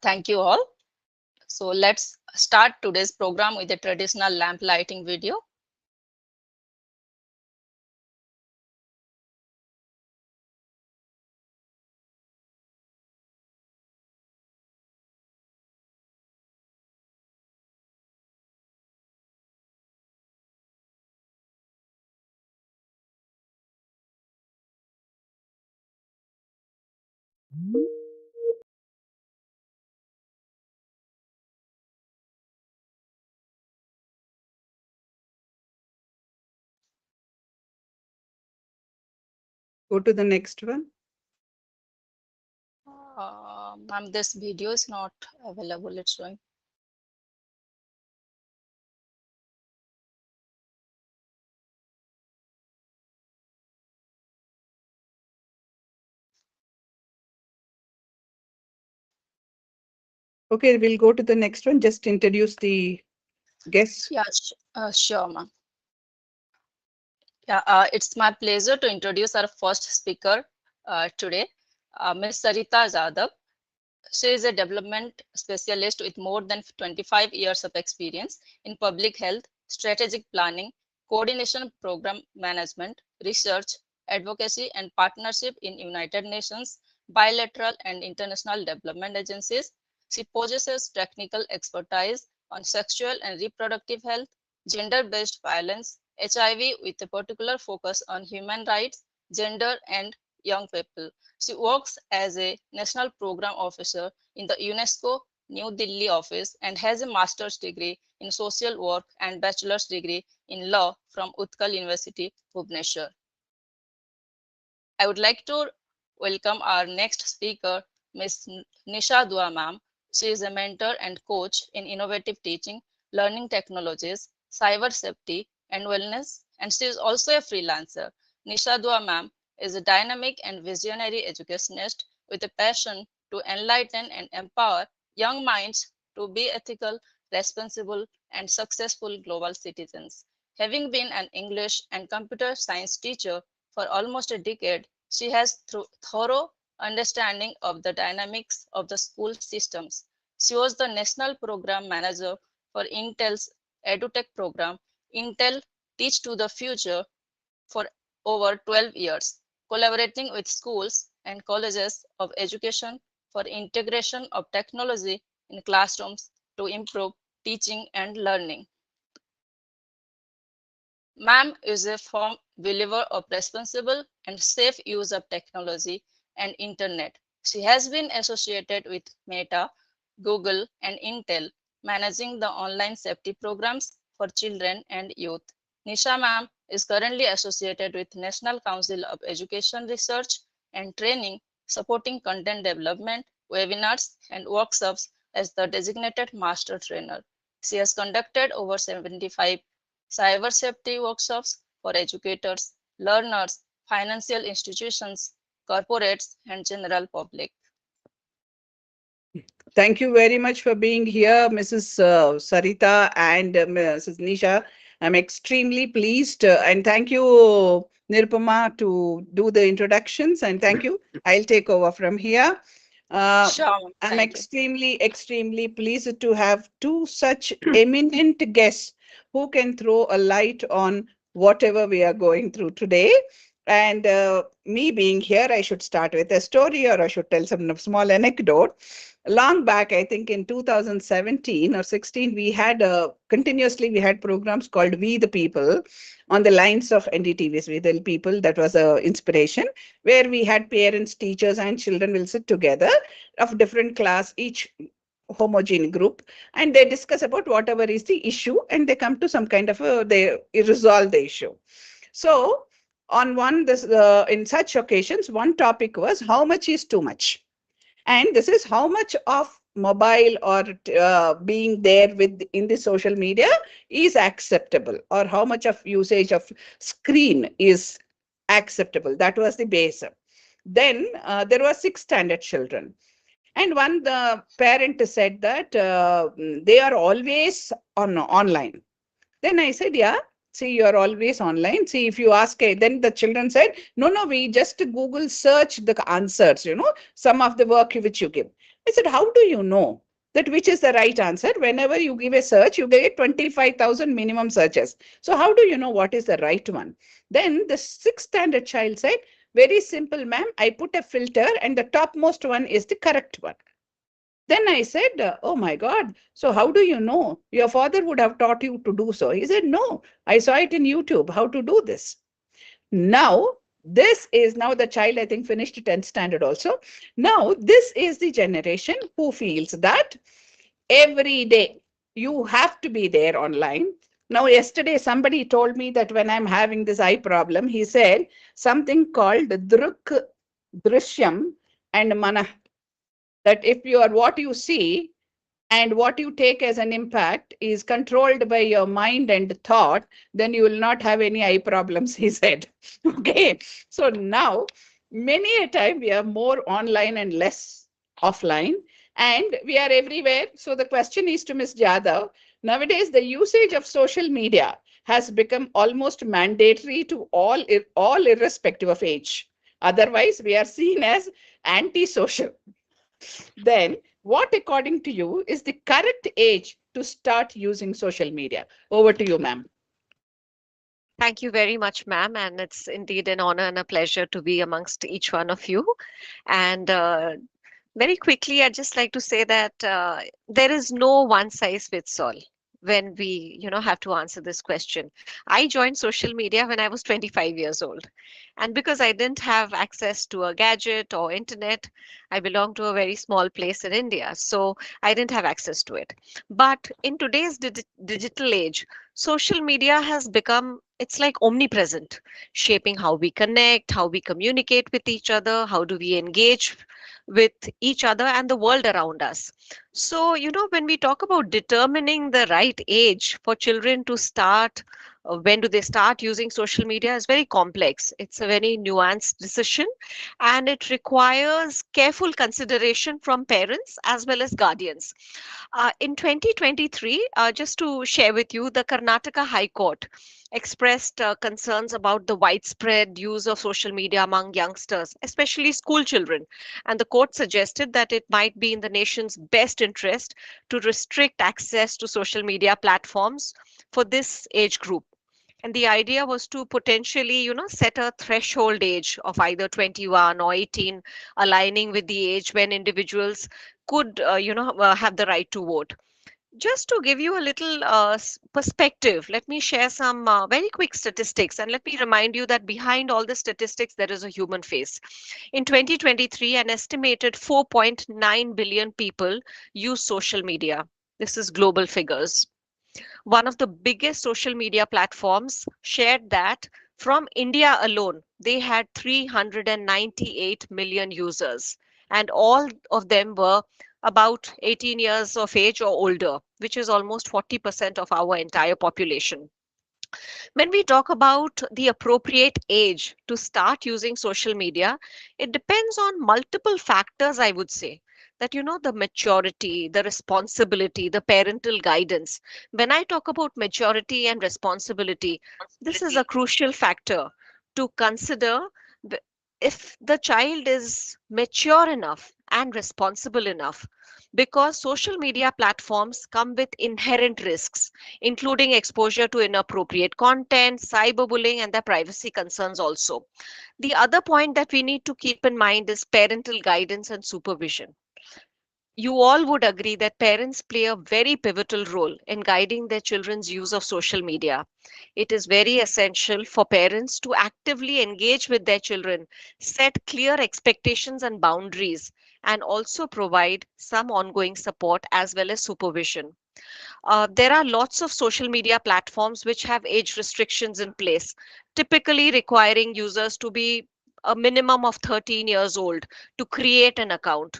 Thank you all. So let's start today's program with a traditional lamp lighting video. Go to the next one. Ma'am, this video is not available. It's showing. Okay, we'll go to the next one. Just introduce the guest. Yeah, sure, ma'am. Yeah, it's my pleasure to introduce our first speaker today, Ms. Sarita Jadhav. She is a development specialist with more than 25 years of experience in public health, strategic planning, coordination, program management, research, advocacy, and partnership in United Nations, bilateral and international development agencies. She possesses technical expertise on sexual and reproductive health, gender-based violence, HIV with a particular focus on human rights, gender, and young people. She works as a national program officer in the UNESCO New Delhi office and has a master's degree in social work and bachelor's degree in law from Utkal University, Bhubaneswar. I would like to welcome our next speaker, Ms. Nisha Dua ma'am. She is a mentor and coach in innovative teaching, learning technologies, cyber safety, and wellness, and she is also a freelancer. Nisha Dua ma'am is a dynamic and visionary educationist with a passion to enlighten and empower young minds to be ethical, responsible, and successful global citizens. Having been an English and computer science teacher for almost a decade, she has thorough understanding of the dynamics of the school systems. She was the national program manager for Intel's EduTech program, Intel Teach to the Future, for over 12 years, collaborating with schools and colleges of education for integration of technology in classrooms to improve teaching and learning. Ma'am is a firm believer of responsible and safe use of technology and internet. She has been associated with Meta, Google, and Intel, managing the online safety programs for children and youth. Nisha ma'am is currently associated with National Council of Education Research and Training, supporting content development, webinars, and workshops as the designated master trainer. She has conducted over 75 cyber safety workshops for educators, learners, financial institutions, corporates, and general public. Thank you very much for being here, Mrs. Sarita and Mrs. Nisha. I'm extremely pleased. And thank you, Nirupama, to do the introductions. And thank you. I'll take over from here. Sure, I'm thank you. extremely pleased to have two such eminent guests who can throw a light on whatever we are going through today. And me being here, I should start with a story or I should tell some small anecdote. Long back, I think in 2017 or 16, we had continuously we had programs called We the People on the lines of NDTV's We the People. That was a inspiration where we had parents, teachers, and children will sit together of different class, each homogeneous group, and they discuss about whatever is the issue, and they come to some kind of they resolve the issue. So on one this in such occasions, one topic was how much is too much, and this is how much of mobile or being there with in the social media is acceptable, or how much of usage of screen is acceptable. That was the base. Then there were six standard children, and one the parent said that they are always on online. Then I said, yeah, see, you're always online. See, if you ask, then the children said, no, no, we just Google search the answers, some of the work which you give. I said, how do you know that which is the right answer? Whenever you give a search, you get 25,000 minimum searches. So how do you know what is the right one? Then the sixth standard child said, very simple, ma'am. I put a filter and the topmost one is the correct one. Then I said, oh my God, so how do you know? Your father would have taught you to do so. He said, no, I saw it in YouTube, how to do this. Now, this is now the child, I think, finished 10th standard also. Now, this is the generation who feels that every day you have to be there online. Now, yesterday, somebody told me that when I'm having this eye problem, he said something called Druk, Drishyam, and Mana, that if you are what you see and what you take as an impact is controlled by your mind and thought, then you will not have any eye problems, he said. Okay. So now, many a time we are more online and less offline, and we are everywhere. So the question is to Ms. Jadhav, nowadays the usage of social media has become almost mandatory to all irrespective of age. Otherwise, we are seen as antisocial. Then what, according to you, is the correct age to start using social media? Over to you, ma'am. Thank you very much, ma'am. And it's indeed an honor and a pleasure to be amongst each one of you. And very quickly, I'd just like to say that there is no one size fits all when we have to answer this question. I joined social media when I was 25 years old, and because I didn't have access to a gadget or internet, I belong to a very small place in India, so I didn't have access to it. But in today's digital age, social media has become, it's like omnipresent, shaping how we connect, how we communicate with each other, how do we engage with each other and the world around us. So, when we talk about determining the right age for children to start, when do they start using social media, is very complex. It's a very nuanced decision, and it requires careful consideration from parents as well as guardians. In 2023, just to share with you, the Karnataka High Court expressed concerns about the widespread use of social media among youngsters, especially school children. And the court suggested that it might be in the nation's best interest to restrict access to social media platforms for this age group. And the idea was to potentially, set a threshold age of either 21 or 18, aligning with the age when individuals could, have the right to vote. Just to give you a little perspective, let me share some very quick statistics. And let me remind you that behind all the statistics, there is a human face. In 2023, an estimated 4.9 billion people use social media. This is global figures. One of the biggest social media platforms shared that from India alone, they had 398 million users, and all of them were about 18 years of age or older, which is almost 40% of our entire population. When we talk about the appropriate age to start using social media, it depends on multiple factors, I would say. That, the maturity, the responsibility, the parental guidance. When I talk about maturity and responsibility, this is a crucial factor to consider. If the child is mature enough and responsible enough, because social media platforms come with inherent risks, including exposure to inappropriate content, cyberbullying, and their privacy concerns also. The other point that we need to keep in mind is parental guidance and supervision. You all would agree that parents play a very pivotal role in guiding their children's use of social media. It is very essential for parents to actively engage with their children, set clear expectations and boundaries, and also provide some ongoing support as well as supervision. There are lots of social media platforms which have age restrictions in place, typically requiring users to be a minimum of 13 years old to create an account.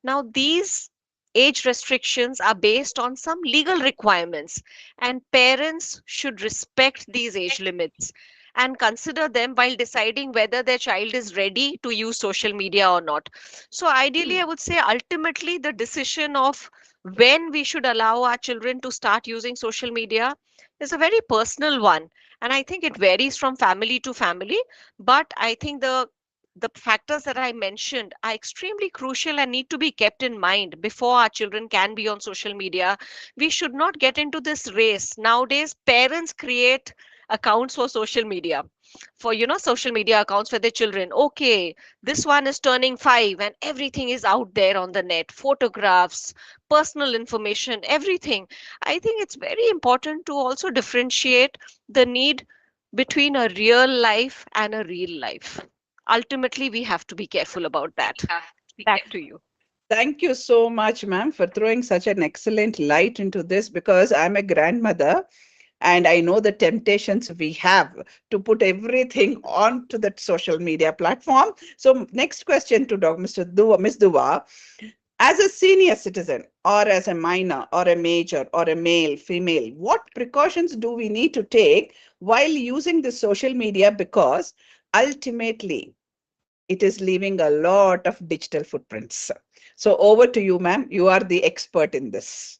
Now, these age restrictions are based on some legal requirements, and parents should respect these age limits and consider them while deciding whether their child is ready to use social media or not. So, ideally, I would say ultimately the decision of when we should allow our children to start using social media is a very personal one, and I think it varies from family to family. But I think the factors that I mentioned are extremely crucial and need to be kept in mind before our children can be on social media. We should not get into this race. Nowadays, parents create accounts for social media, for social media accounts for their children. Okay, this one is turning 5 and everything is out there on the net, photographs, personal information, everything. I think it's very important to also differentiate the need between a real life and a real life. Ultimately, we have to be careful about that. Back to you. Thank you so much, ma'am, for throwing such an excellent light into this, because I'm a grandmother and I know the temptations we have to put everything onto that social media platform. So next question to Dr. Mr. Dua, Ms. Dua. As a senior citizen or as a minor or a major or a male, female, what precautions do we need to take while using the social media? Because ultimately, it is leaving a lot of digital footprints. So over to you, ma'am. You are the expert in this.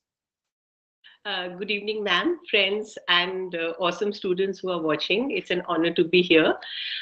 Good evening, ma'am, friends, and awesome students who are watching. It's an honor to be here.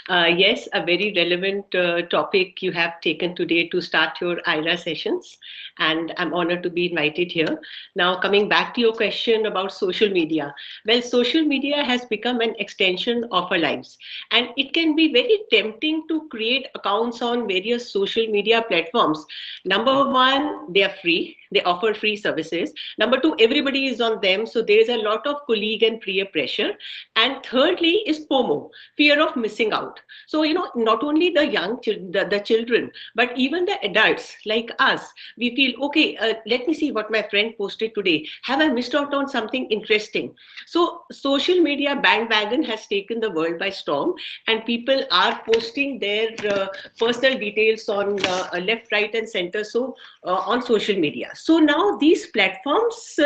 Yes, a very relevant topic you have taken today to start your IRA sessions, and I'm honored to be invited here. Now, coming back to your question about social media. Well, social media has become an extension of our lives, and it can be very tempting to create accounts on various social media platforms. Number one, they are free. They offer free services. Number two, everybody is on them, so there is a lot of colleague and peer pressure. And thirdly is FOMO, fear of missing out. So, not only the the children, but even the adults like us, we feel, okay, let me see what my friend posted today. Have I missed out on something interesting? So social media bandwagon has taken the world by storm, and people are posting their personal details on left, right, and center. So on social media. So now these platforms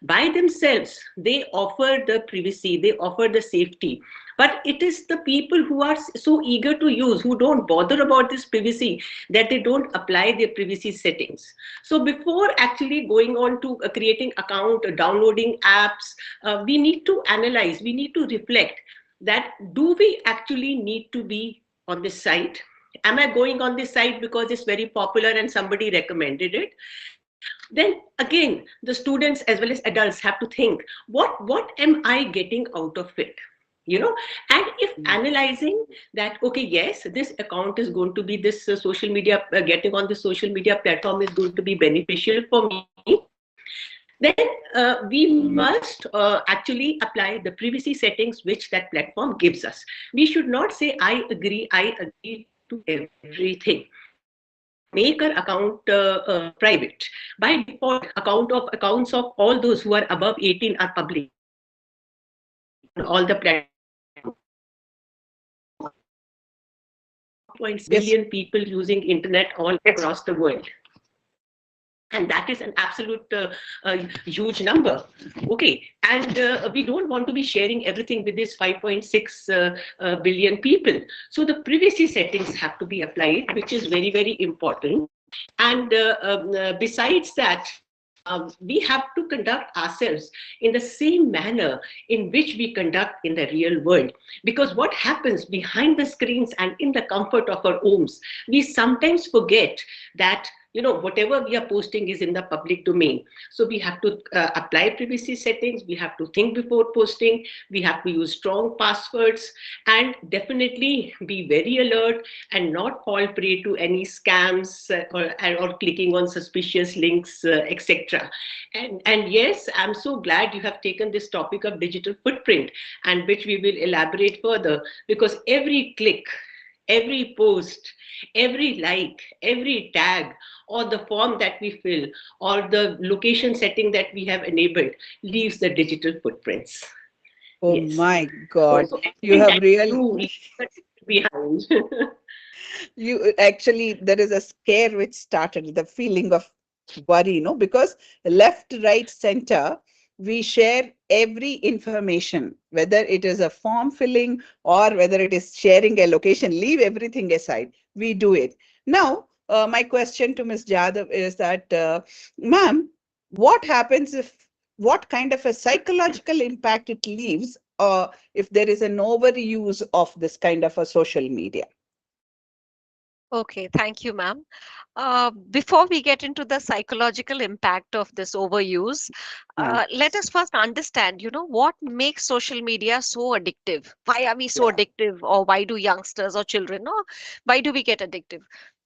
by themselves, they offer the privacy, they offer the safety. But it is the people who are so eager to use, who don't bother about this privacy, that they don't apply their privacy settings. So before actually going on to creating account, downloading apps, we need to analyze, we need to reflect that do we actually need to be on this site? Am I going on this site because it's very popular and somebody recommended it? Then again, the students as well as adults have to think, what am I getting out of it? And if analyzing that, okay, yes, this account is going to be this social media, getting on the social media platform is going to be beneficial for me, then we must actually apply the privacy settings which that platform gives us. We should not say, I agree to everything. Make our account private. By default, accounts of all those who are above 18 are public on all the platforms. 5.6 Yes. billion people using internet all across the world. And that is an absolute huge number. Okay, and we don't want to be sharing everything with this 5.6 billion people. So the privacy settings have to be applied, which is very, very important. And besides that, we have to conduct ourselves in the same manner in which we conduct in the real world. Because what happens behind the screens and in the comfort of our homes, we sometimes forget that whatever we are posting is in the public domain. So we have to apply privacy settings. We have to think before posting. We have to use strong passwords, and definitely be very alert and not fall prey to any scams or clicking on suspicious links, etc. And yes, I'm so glad you have taken this topic of digital footprint, and which we will elaborate further, because every click, every post, every like, every tag, or the form that we fill, or the location setting that we have enabled leaves the digital footprints. Oh Yes. my God. So You have really, you leave behind. you actually, there is a scare which started, the feeling of worry, because left, right, center, we share every information, whether it is a form filling or whether it is sharing a location. Leave everything aside. We do it. Now, my question to Ms. Jadhav is that, ma'am, what happens if what kind of a psychological impact it leaves if there is an overuse of this kind of a social media. Okay, thank you, ma'am. Before we get into the psychological impact of this overuse, let us first understand, what makes social media so addictive? Why are we so Yeah. addictive, or why do youngsters or children, or why do we get addictive?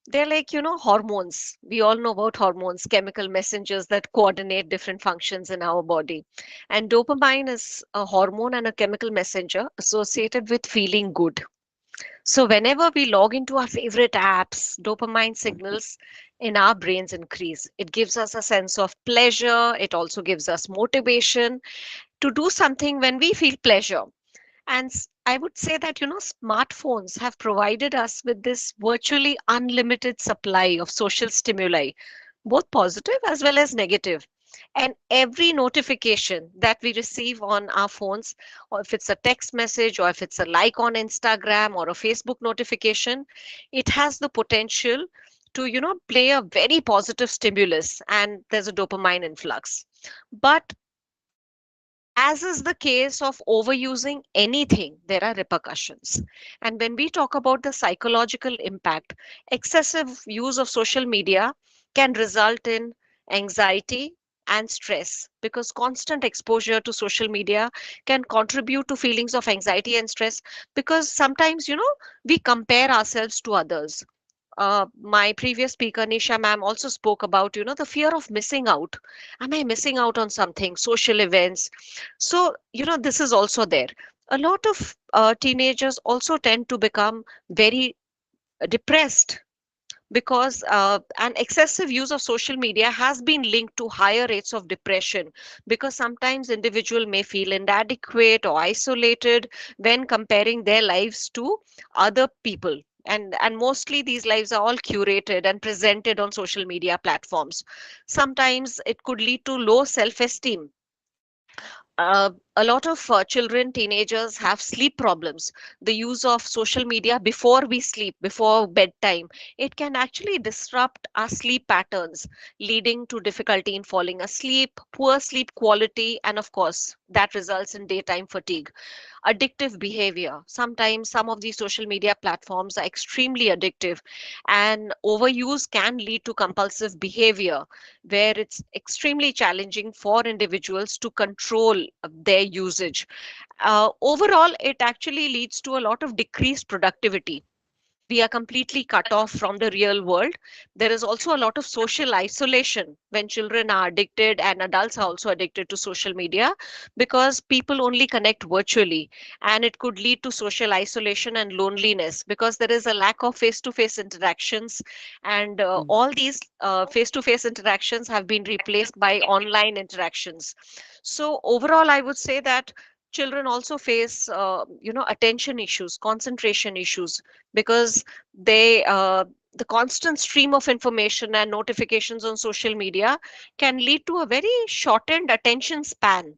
They're like, hormones. We all know about hormones, chemical messengers that coordinate different functions in our body. And dopamine is a hormone and a chemical messenger associated with feeling good. So, whenever we log into our favorite apps, dopamine signals in our brains increase. It gives us a sense of pleasure. It also gives us motivation to do something when we feel pleasure. And I would say that, smartphones have provided us with this virtually unlimited supply of social stimuli, both positive as well as negative. And every notification that we receive on our phones, or if it's a text message, or if it's a like on Instagram or a Facebook notification, it has the potential to, play a very positive stimulus, and there's a dopamine influx. But as is the case of overusing anything, there are repercussions. And when we talk about the psychological impact, excessive use of social media can result in anxiety and stress, because constant exposure to social media can contribute to feelings of anxiety and stress, because sometimes, we compare ourselves to others. My previous speaker, Nisha ma'am, also spoke about, the fear of missing out. Am I missing out on something? Social events. So, this is also there. A lot of teenagers also tend to become very depressed, because an excessive use of social media has been linked to higher rates of depression, because sometimes individual may feel inadequate or isolated when comparing their lives to other people. And mostly these lives are all curated and presented on social media platforms. Sometimes it could lead to low self esteem. A lot of children, teenagers have sleep problems. The use of social media before we sleep, before bedtime, it can actually disrupt our sleep patterns, leading to difficulty in falling asleep, poor sleep quality, and of course, that results in daytime fatigue. Addictive behavior. Sometimes some of these social media platforms are extremely addictive, and overuse can lead to compulsive behavior, where it's extremely challenging for individuals to control their usage. Overall, it actually leads to a lot of decreased productivity. We are completely cut off from the real world. There is also a lot of social isolation when children are addicted, and adults are also addicted to social media, because people only connect virtually, and it could lead to social isolation and loneliness, because there is a lack of face to face interactions, and all these face to face interactions have been replaced by online interactions. So overall, I would say that children also face attention issues, concentration issues, because they the constant stream of information and notifications on social media can lead to a very shortened attention span,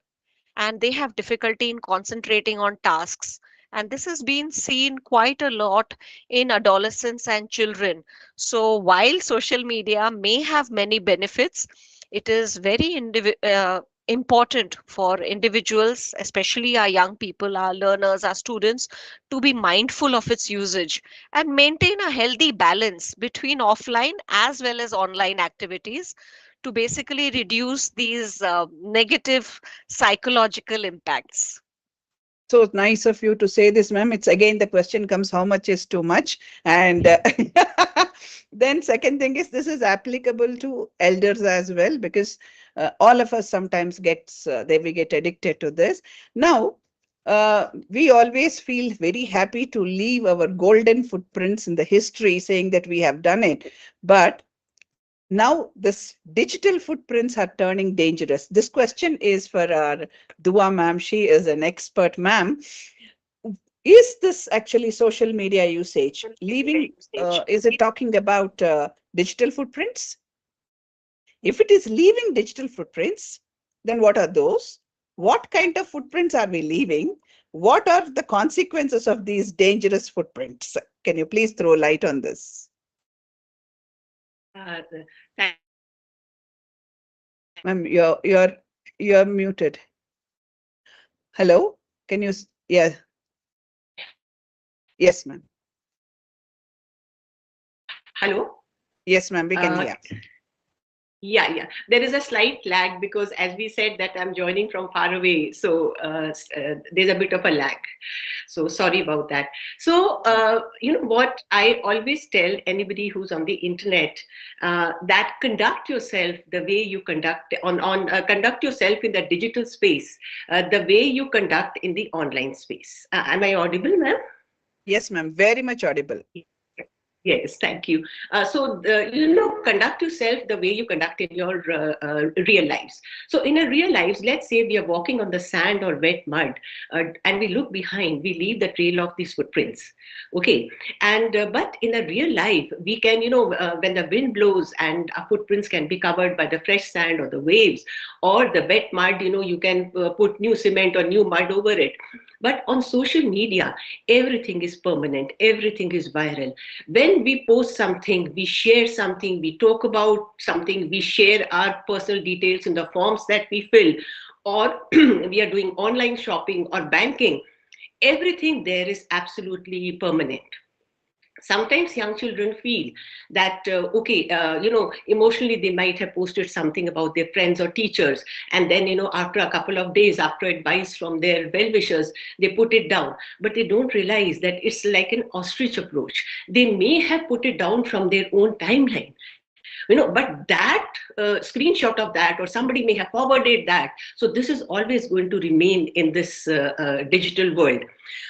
and they have difficulty in concentrating on tasks. And this has been seen quite a lot in adolescents and children. So while social media may have many benefits, it is very important for individuals, especially our young people, our learners, our students, to be mindful of its usage and maintain a healthy balance between offline as well as online activities, to basically reduce these negative psychological impacts. So nice of you to say this, ma'am. It's again the question comes, how much is too much? And then second thing is, this is applicable to elders as well, because all of us sometimes we get addicted to this. Now, we always feel very happy to leave our golden footprints in the history, saying that we have done it. But now this digital footprints are turning dangerous. This question is for our Dua ma'am. She is an expert, ma'am. Is this actually social media usage leaving? Is it talking about digital footprints? If it is leaving digital footprints, then what are those? What kind of footprints are we leaving? What are the consequences of these dangerous footprints? Can you please throw light on this? Uh, Ma'am, you're You're muted. Hello? Can you? Yeah. Yes, ma'am. Hello? Yes, ma'am. We can hear. Yeah. There is a slight lag because, as we said, that I'm joining from far away, so there's a bit of a lag. So sorry about that. So you know what I always tell anybody who's on the internet, that conduct yourself the way you conduct conduct yourself in the digital space, the way you conduct in the online space. Am I audible, ma'am? Yes, ma'am. Very much audible. Yes, thank you. You know, conduct yourself the way you conduct in your real lives. So in a real lives, let's say we are walking on the sand or wet mud, and we look behind, we leave the trail of these footprints. Okay, and but in a real life, we can, you know, when the wind blows and our footprints can be covered by the fresh sand or the waves or the wet mud, you know, you can put new cement or new mud over it. But on social media, everything is permanent, everything is viral. When we post something, we share something, we talk about something, we share our personal details in the forms that we fill, or we are doing online shopping or banking, everything there is absolutely permanent. Sometimes young children feel that you know, emotionally they might have posted something about their friends or teachers, and then, you know, after a couple of days, after advice from their well-wishers, they put it down. But they don't realize that it's like an ostrich approach. They may have put it down from their own timeline, you know, but that screenshot of that, or somebody may have forwarded that. So this is always going to remain in this digital world.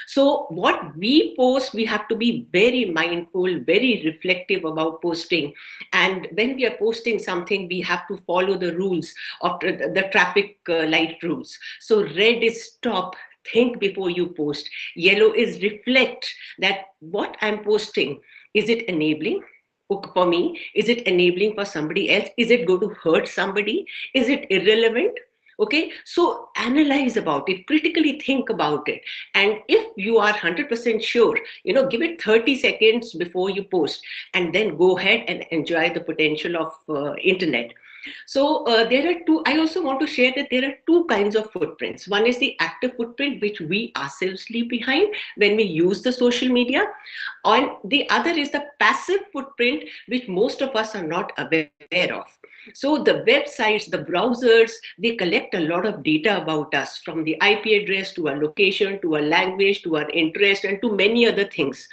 So what we post, we have to be very mindful, very reflective about posting. And when we are posting something, we have to follow the rules of the traffic light rules. So red is stop, think before you post. Yellow is reflect, that what I'm posting, is it enabling for me? Is it enabling for somebody else? Is it going to hurt somebody? Is it irrelevant? Okay, so analyze about it, critically think about it. And if you are 100% sure, you know, give it 30 seconds before you post, and then go ahead and enjoy the potential of internet. So there are two, I also want to share that there are two kinds of footprints. One is the active footprint, which we ourselves leave behind when we use the social media. And the other is the passive footprint, which most of us are not aware of. So the websites, the browsers, they collect a lot of data about us, from the IP address to our location, to our language, to our interest, and to many other things.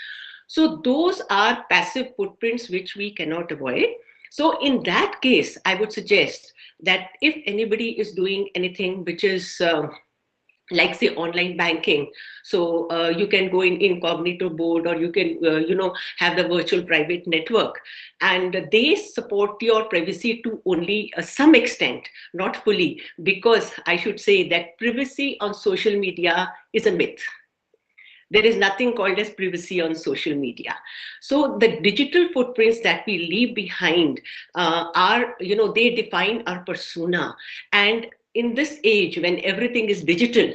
So those are passive footprints which we cannot avoid. So in that case, I would suggest that if anybody is doing anything which is like say online banking, so you can go in incognito mode, or you can you know, have the virtual private network, and they support your privacy to only some extent, not fully, because I should say that privacy on social media is a myth. There is nothing called as privacy on social media. So the digital footprints that we leave behind are, you know, they define our persona. And in this age when everything is digital,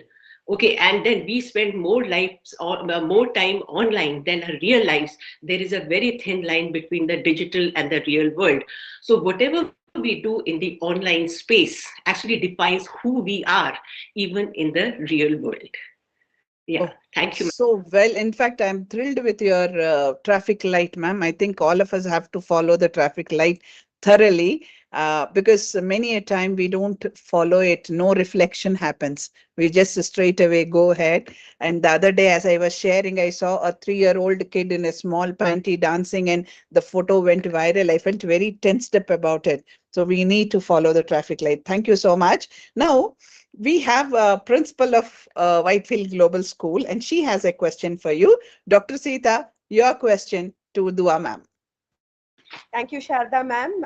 okay, and then we spend more lives or more time online than our real lives, there is a very thin line between the digital and the real world. So whatever we do in the online space actually defines who we are, even in the real world. Yeah, Oh, thank you. so well. In fact, I'm thrilled with your traffic light, ma'am. I think all of us have to follow the traffic light thoroughly, because many a time we don't follow it. No reflection happens. We just straight away go ahead. And the other day, as I was sharing, I saw a 3-year-old kid in a small panty dancing, and the photo went viral. I felt very tensed up about it. So we need to follow the traffic light. Thank you so much. Now, we have a principal of Whitefield Global School, and she has a question for you. Dr. Sita, your question to Dua ma'am. Thank you, Sharda ma'am.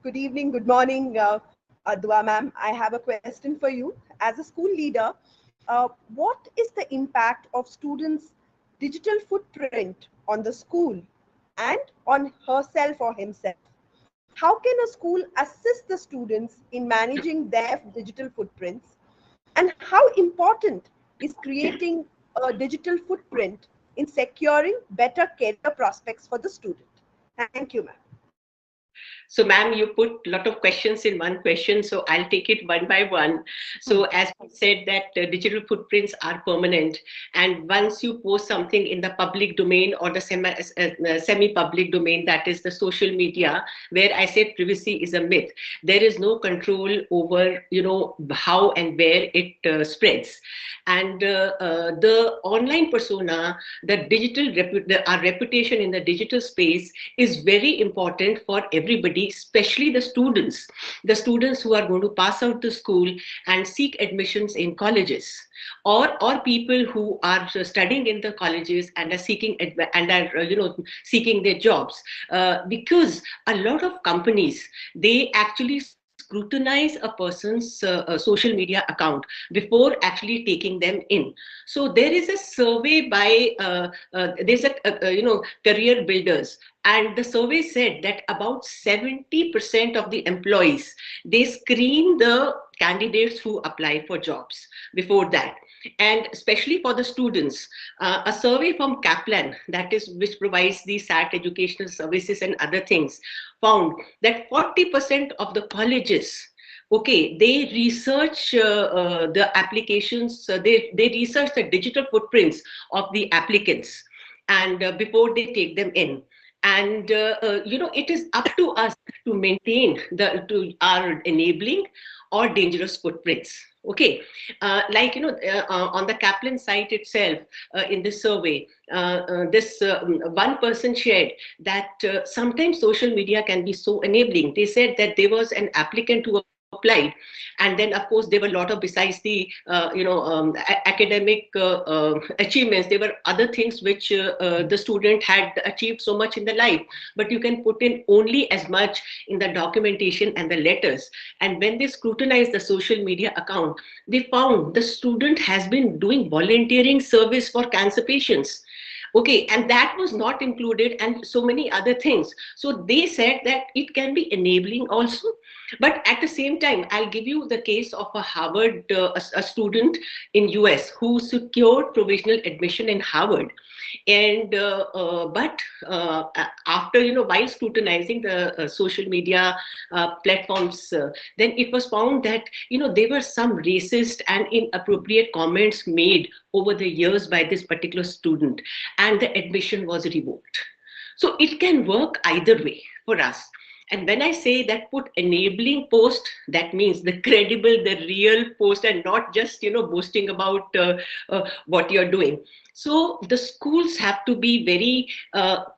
Good evening, good morning, Dua ma'am. I have a question for you. As a school leader, what is the impact of students' digital footprint on the school and on herself or himself? How can a school assist the students in managing their digital footprints? And how important is creating a digital footprint in securing better career prospects for the student? Thank you, ma'am. So, ma'am, you put a lot of questions in one question, so I'll take it one by one. So, as I said, that digital footprints are permanent, and once you post something in the public domain or the semi-public domain, that is the social media, where I said privacy is a myth. There is no control over, how and where it spreads, and the online persona, our reputation in the digital space is very important for everybody, especially the students who are going to pass out to school and seek admissions in colleges, or people who are studying in the colleges and are seeking their jobs, because a lot of companies, they actually scrutinize a person's social media account before actually taking them in. So there is a survey by there's a career builders, and the survey said that about 70% of the employees, they screen the candidates who apply for jobs before that. And especially for the students, a survey from Kaplan, that is which provides the SAT educational services and other things, found that 40% of the colleges, okay, they research the applications, they research the digital footprints of the applicants, and before they take them in. And it is up to us to maintain our enabling or dangerous footprints. Okay, on the Kaplan site itself, in this survey, this one person shared that sometimes social media can be so enabling. They said that there was an applicant who applied, and then of course there were a lot of, besides the academic achievements, there were other things which the student had achieved so much in the life, but you can put in only as much in the documentation and the letters. And when they scrutinized the social media account, they found the student has been doing volunteering service for cancer patients. Okay, and that was not included, and so many other things. So they said that it can be enabling also. But at the same time, I'll give you the case of a Harvard, a student in US who secured provisional admission in Harvard. And but after, while scrutinizing the social media platforms, then it was found that, there were some racist and inappropriate comments made over the years by this particular student, and the admission was revoked. So it can work either way for us. And when I say that put enabling post, that means the credible, the real post, and not just, boasting about what you're doing. So the schools have to be very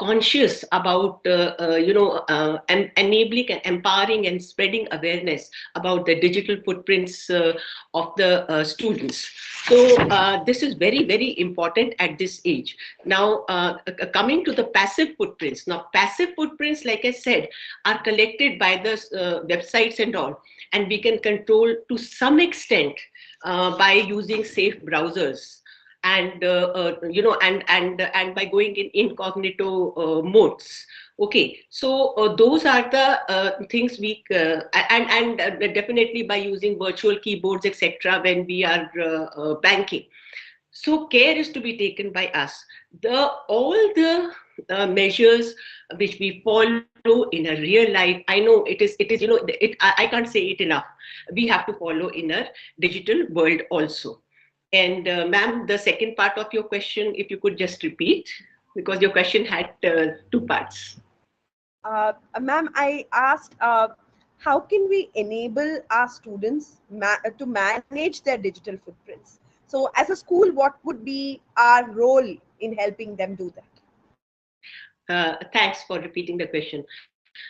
conscious about, enabling and empowering and spreading awareness about the digital footprints of the students. So this is very, very important at this age. Now, coming to the passive footprints. Now, passive footprints, like I said, are collected by the websites and all, and we can control to some extent by using safe browsers, and and by going in incognito modes. Okay, so those are the things we and definitely by using virtual keyboards, etc., when we are banking. So care is to be taken by us. All the measures which we follow in a real life, I know it is I can't say it enough. We have to follow in a digital world also. And ma'am, the second part of your question, if you could just repeat, because your question had two parts. Ma'am, I asked, how can we enable our students to manage their digital footprints? So as a school, what would be our role in helping them do that? Thanks for repeating the question.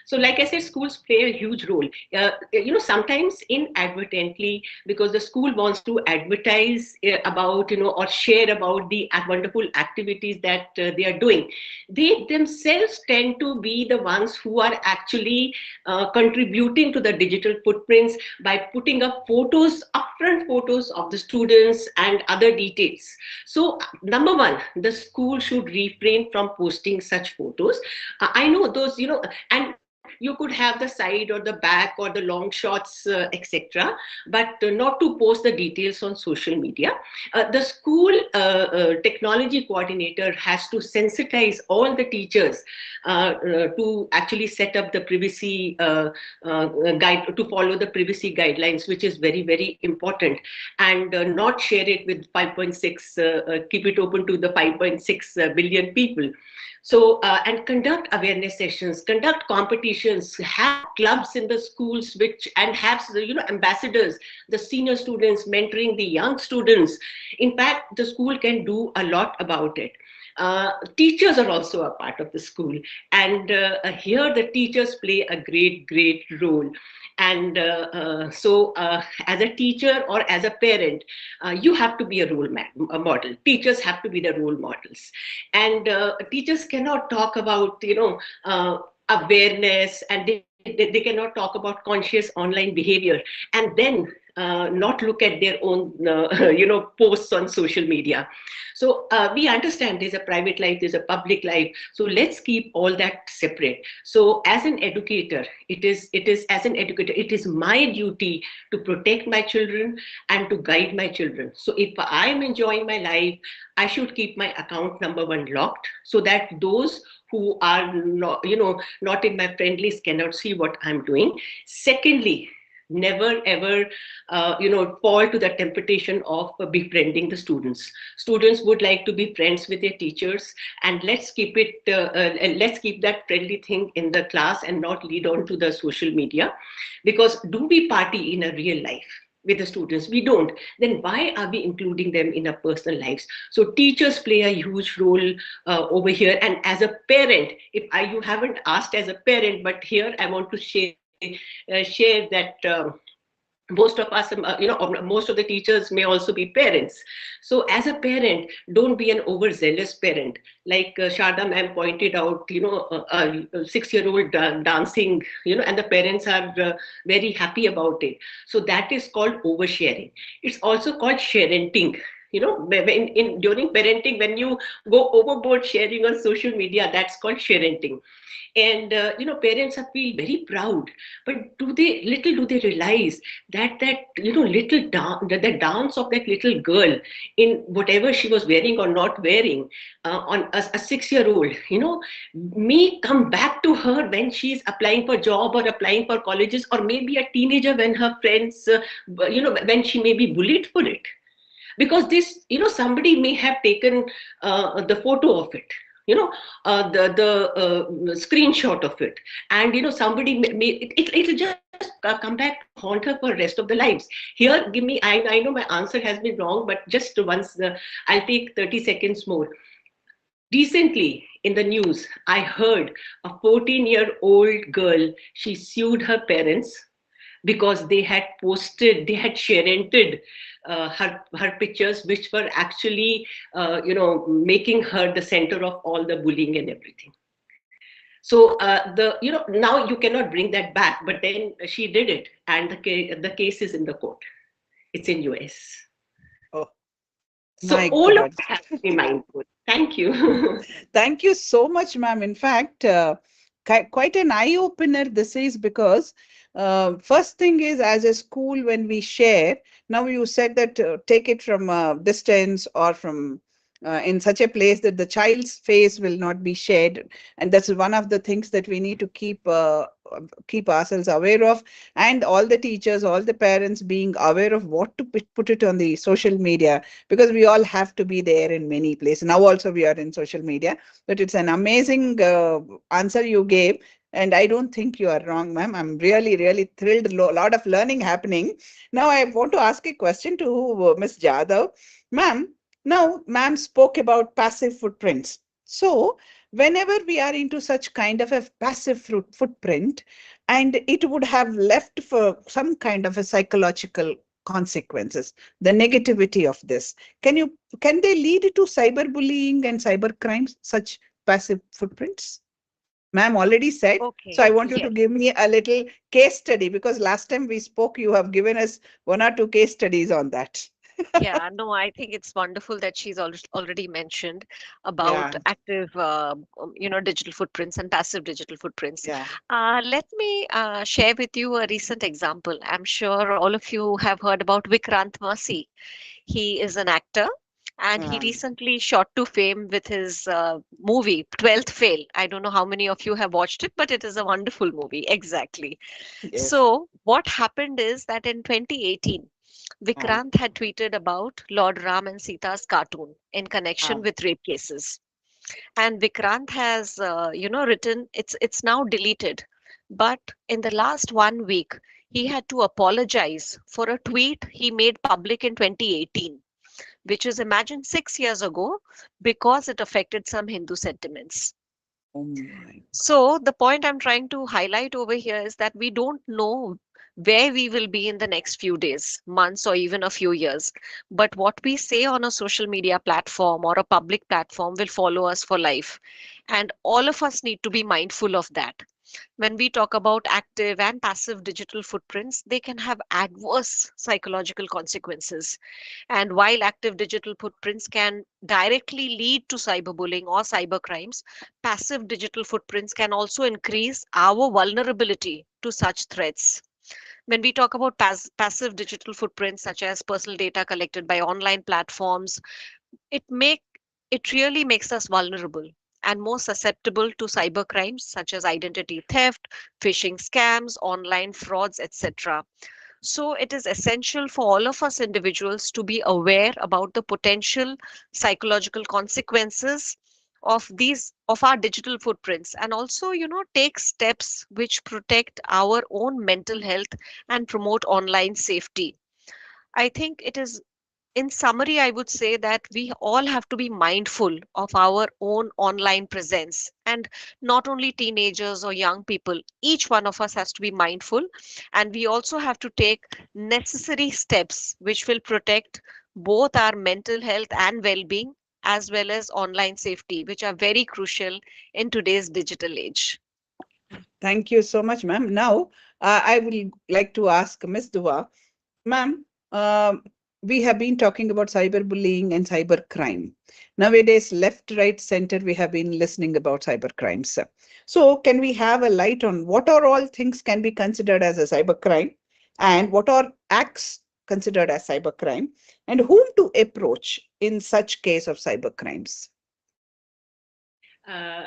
So like I said, schools play a huge role, sometimes inadvertently, because the school wants to advertise about, or share about the wonderful activities that they are doing. They themselves tend to be the ones who are actually contributing to the digital footprints by putting up photos, upfront photos of the students and other details. So number one, the school should refrain from posting such photos. I know those, and you could have the side or the back or the long shots, etc., but not to post the details on social media. The school technology coordinator has to sensitize all the teachers to actually set up the privacy guide, to follow the privacy guidelines, which is very, very important, and not share it with 5.6, keep it open to the 5.6 billion people. So, and conduct awareness sessions, conduct competitions, have clubs in the schools, which, and have, ambassadors, the senior students mentoring the young students. In fact, the school can do a lot about it. Teachers are also a part of the school, and here the teachers play a great role. And so as a teacher or as a parent, you have to be a model. Teachers have to be the role models, and teachers cannot talk about awareness, and they cannot talk about conscious online behavior and then not look at their own posts on social media. So we understand there's a private life, there's a public life, so let's keep all that separate. So as an educator, it is my duty to protect my children and to guide my children. So if I'm enjoying my life, I should keep my account number 1 locked, so that those who are not in my friend list cannot see what I'm doing. Secondly, never ever fall to the temptation of befriending the students. Students would like to be friends with their teachers, and let's keep that friendly thing in the class and not lead on to the social media. Because do we party in a real life with the students? We don't. Then why are we including them in our personal lives? So teachers play a huge role over here. And as a parent, you haven't asked as a parent, but here I want to share that most of us, most of the teachers may also be parents. So as a parent, don't be an overzealous parent. Like Sharda ma'am pointed out, a 6-year-old dancing, and the parents are very happy about it. So that is called oversharing. It's also called sharenting. During parenting, when you go overboard sharing on social media, that's called sharenting. And parents feel very proud, but little do they realize that the dance of that little girl in whatever she was wearing or not wearing, on a 6-year-old, may come back to her when she's applying for job or applying for colleges, or maybe a teenager when her friends, when she may be bullied for it. Because this, somebody may have taken the photo of it, the screenshot of it, and somebody it'll just come back to haunt her for the rest of the lives. Here, I know my answer has been wrong, but just once, I'll take 30 seconds more. Recently in the news, I heard a 14-year-old girl, she sued her parents because they had sharented her pictures, which were actually, making her the center of all the bullying and everything. So now you cannot bring that back, but then she did it, and the case is in the court. It's in US. Oh, so my all God. of that has to be mindful. Thank you. Thank you so much, ma'am. In fact, quite an eye-opener this is, because first thing is, as a school, when we share, now you said that take it from a distance or from in such a place that the child's face will not be shared. And that's one of the things that we need to keep ourselves aware of, and all the teachers, all the parents being aware of what to put it on the social media, because we all have to be there in many places. Now also we are in social media, but it's an amazing answer you gave. And I don't think you are wrong, ma'am. I'm really, really thrilled. A lot of learning happening. Now I want to ask a question to Ms. Jadhav. Ma'am, now ma'am spoke about passive footprints. So whenever we are into such kind of a passive footprint, and it would have left for some kind of a psychological consequences, the negativity of this, can they lead to cyberbullying and cyber crimes, such passive footprints? Ma'am already said, Okay. so I want you to Yes. give me a little case study, because last time we spoke, you have given us 1 or 2 case studies on that. Yeah, no, I think it's wonderful that she's already mentioned about Yeah, active, digital footprints and passive digital footprints. yeah. Let me share with you a recent example. I'm sure all of you have heard about Vikrant Massey. He is an actor and he Um, recently shot to fame with his movie, 12th Fail. I don't know how many of you have watched it, but it is a wonderful movie. Exactly. yes. So, what happened is that in 2018, Um, Vikrant had tweeted about Lord Ram and Sita's cartoon in connection um, with rape cases. And Vikrant has, written, it's now deleted. But in the last 1 week, he had to apologize for a tweet he made public in 2018, which is, imagine, 6 years ago, because it affected some Hindu sentiments. oh my. So, the point I'm trying to highlight over here is that we don't know where we will be in the next few days, months, or even a few years. But what we say on a social media platform or a public platform will follow us for life. And all of us need to be mindful of that. When we talk about active and passive digital footprints, they can have adverse psychological consequences. And while active digital footprints can directly lead to cyberbullying or cybercrimes, passive digital footprints can also increase our vulnerability to such threats. When we talk about passive digital footprints, such as personal data collected by online platforms, it make it really makes us vulnerable and more susceptible to cybercrimes such as identity theft, phishing scams, online frauds, etc. So it is essential for all of us individuals to be aware about the potential psychological consequences of our digital footprints, and also, take steps which protect our own mental health and promote online safety. I think it is, in summary, I would say that we all have to be mindful of our own online presence. And not only teenagers or young people, each one of us has to be mindful. And we also have to take necessary steps which will protect both our mental health and well being, as well as online safety, which are very crucial in today's digital age. Thank you so much, ma'am. Now, I will like to ask Miss Dua. Ma'am, we have been talking about cyberbullying and cybercrime. Nowadays, left, right, center, we have been listening about cybercrimes. So, can we have a light on what are all things can be considered as a cybercrime and what are acts considered as cybercrime and whom to approach in such case of cybercrimes? Uh,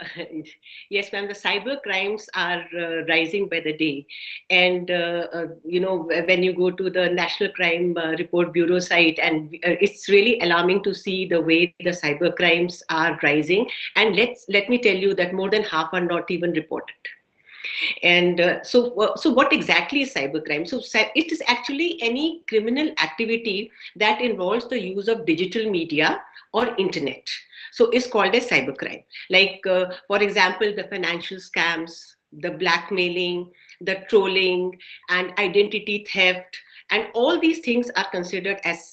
yes, ma'am. The cyber crimes are rising by the day, and when you go to the National Crime Report Bureau site, and it's really alarming to see the way the cyber crimes are rising. And let me tell you that more than half are not even reported. And so what exactly is cybercrime? So it is actually any criminal activity that involves the use of digital media or internet. So it's called as cybercrime. Like, for example, the financial scams, the blackmailing, the trolling, and identity theft. And all these things are considered as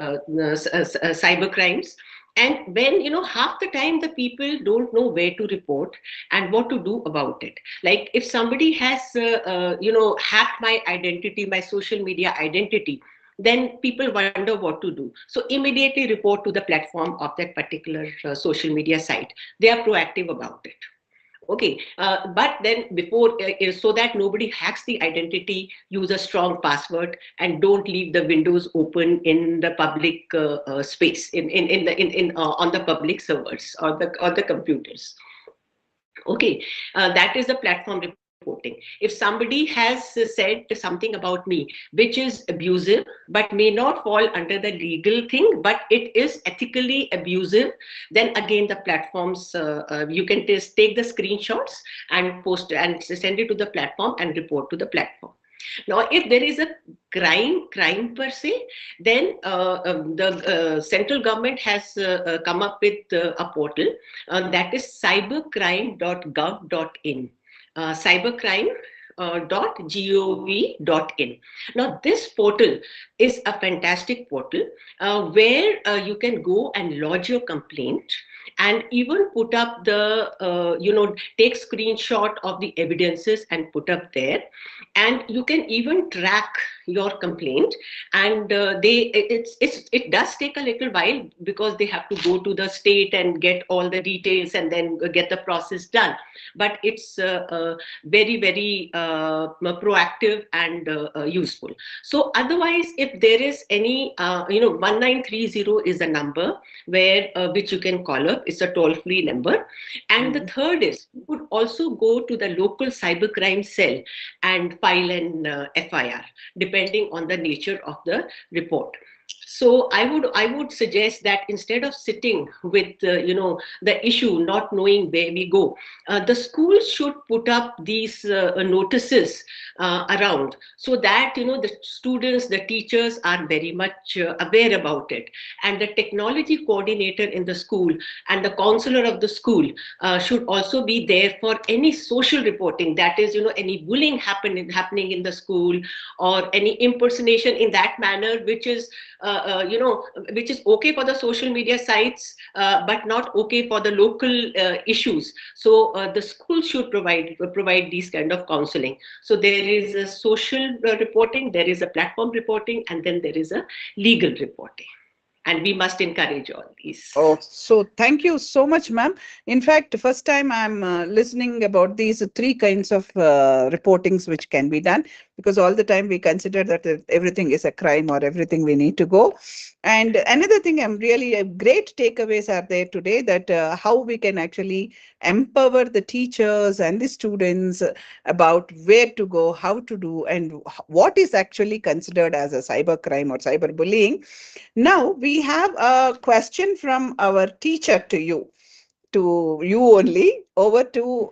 cyber crimes. And when, half the time the people don't know where to report and what to do about it. Like if somebody has hacked my identity, my social media identity, then people wonder what to do. So immediately report to the platform of that particular social media site. They are proactive about it. Okay, but then so that nobody hacks the identity, use a strong password and don't leave the windows open in the public space, on the public servers or the computers. Okay, that is the platform reporting. If somebody has said something about me which is abusive, but may not fall under the legal thing, but it is ethically abusive, then again the platforms, you can just take the screenshots and post and send it to the platform and report to the platform. Now, if there is a crime per se, then the central government has come up with a portal that is cybercrime.gov.in. Cybercrime .gov.in. Now, this portal is a fantastic portal where you can go and lodge your complaint. and even put up the, take screenshot of the evidences and put up there. And you can even track your complaint, and it does take a little while because they have to go to the state and get all the details and then get the process done. But it's very, very proactive and useful. So otherwise, if there is any, 1930 is a number where which you can call up. It's a toll-free number. And the third is, you could also go to the local cybercrime cell and file an FIR, depending on the nature of the report. So I would suggest that instead of sitting with the issue, not knowing where we go, the schools should put up these notices around, so that the students, the teachers are very much aware about it, and the technology coordinator in the school and the counselor of the school should also be there for any social reporting, that is any bullying happening in the school, or any impersonation in that manner, which is which is okay for the social media sites, but not okay for the local issues. So the school should provide these kind of counseling. So there is a social reporting, there is a platform reporting, and then there is a legal reporting. And we must encourage all these. Oh, so thank you so much, ma'am. In fact, first time I'm listening about these three kinds of reportings which can be done, because all the time we consider that everything is a crime or everything we need to go. And another thing, I'm really great takeaways are there today, that how we can actually empower the teachers and the students about where to go, how to do, and what is actually considered as a cyber crime or cyberbullying. Now we have a question from our teacher to you only. Over to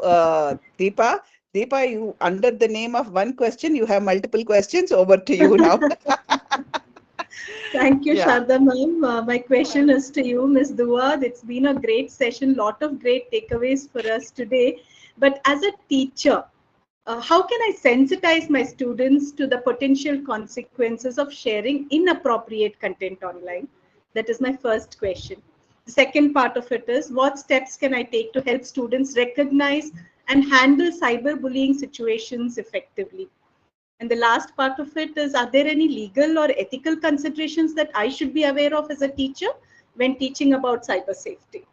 Deepa. Deepa, you, under the name of one question, you have multiple questions. Over to you now. Thank you, Yeah. Sharda ma'am. My question is to you, Ms. Dua. It's been a great session, lot of great takeaways for us today. But as a teacher, how can I sensitize my students to the potential consequences of sharing inappropriate content online? That is my first question. The second part of it is, what steps can I take to help students recognize and handle cyberbullying situations effectively? And the last part of it is, are there any legal or ethical considerations that I should be aware of as a teacher when teaching about cyber safety?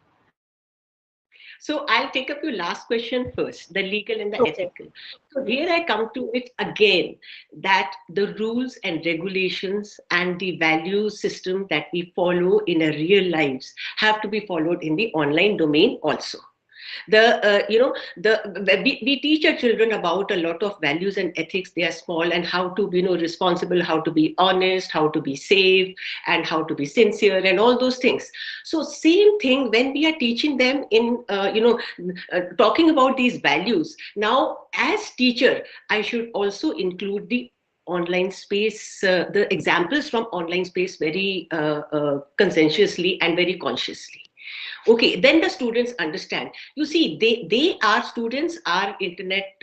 So I'll take up your last question first, the legal and the Okay. ethical. So here I come to it again, that the rules and regulations and the value system that we follow in our real lives have to be followed in the online domain also. We teach our children about a lot of values and ethics. They are small, and how to be responsible, how to be honest, how to be safe, and how to be sincere, and all those things. So same thing when we are teaching them in talking about these values. Now as teacher, I should also include the online space, the examples from online space very conscientiously and very consciously. Okay, then the students understand. You see, our students are internet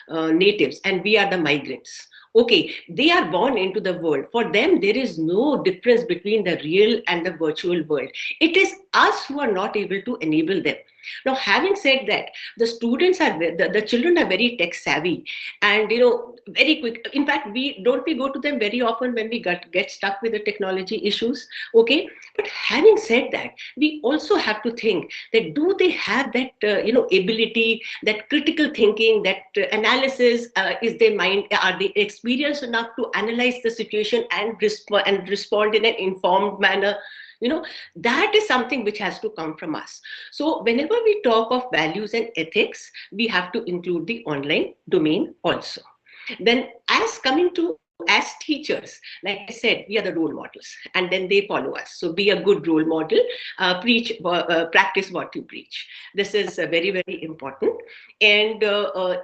natives, and we are the migrants. Okay, they are born into the world. For them, there is no difference between the real and the virtual world. It is us who are not able to enable them. Now, having said that, the students are, the children are very tech savvy, and very quick. In fact, we go to them very often when we get stuck with the technology issues. Okay, but having said that, we also have to think that, do they have that ability, that critical thinking, that analysis? Is their mind, are they experienced enough to analyze the situation and respond in an informed manner? That is something which has to come from us. So whenever we talk of values and ethics, we have to include the online domain also. Then as teachers, like I said, we are the role models, and then they follow us. So be a good role model, practice what you preach. This is very, very important. And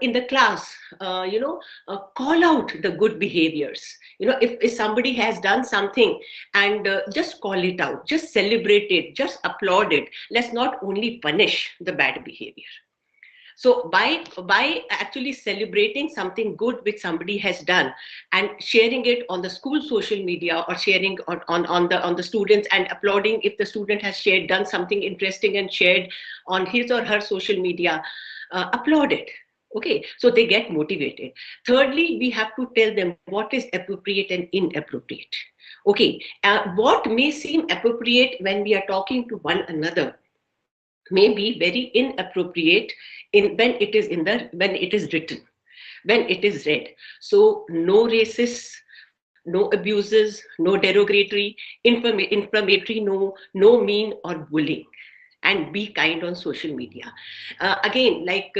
in the class, call out the good behaviors. If somebody has done something, and just call it out, just celebrate it, just applaud it. Let's not only punish the bad behavior. So by actually celebrating something good which somebody has done and sharing it on the school social media, or sharing on the students, and applauding if the student has done something interesting and shared on his or her social media, applaud it. Okay, so they get motivated. Thirdly, we have to tell them what is appropriate and inappropriate. Okay, what may seem appropriate when we are talking to one another may be very inappropriate when it is written, when it is read. So no racist, no abuses, no derogatory, inflammatory, no mean or bullying, and be kind on social media. Again, like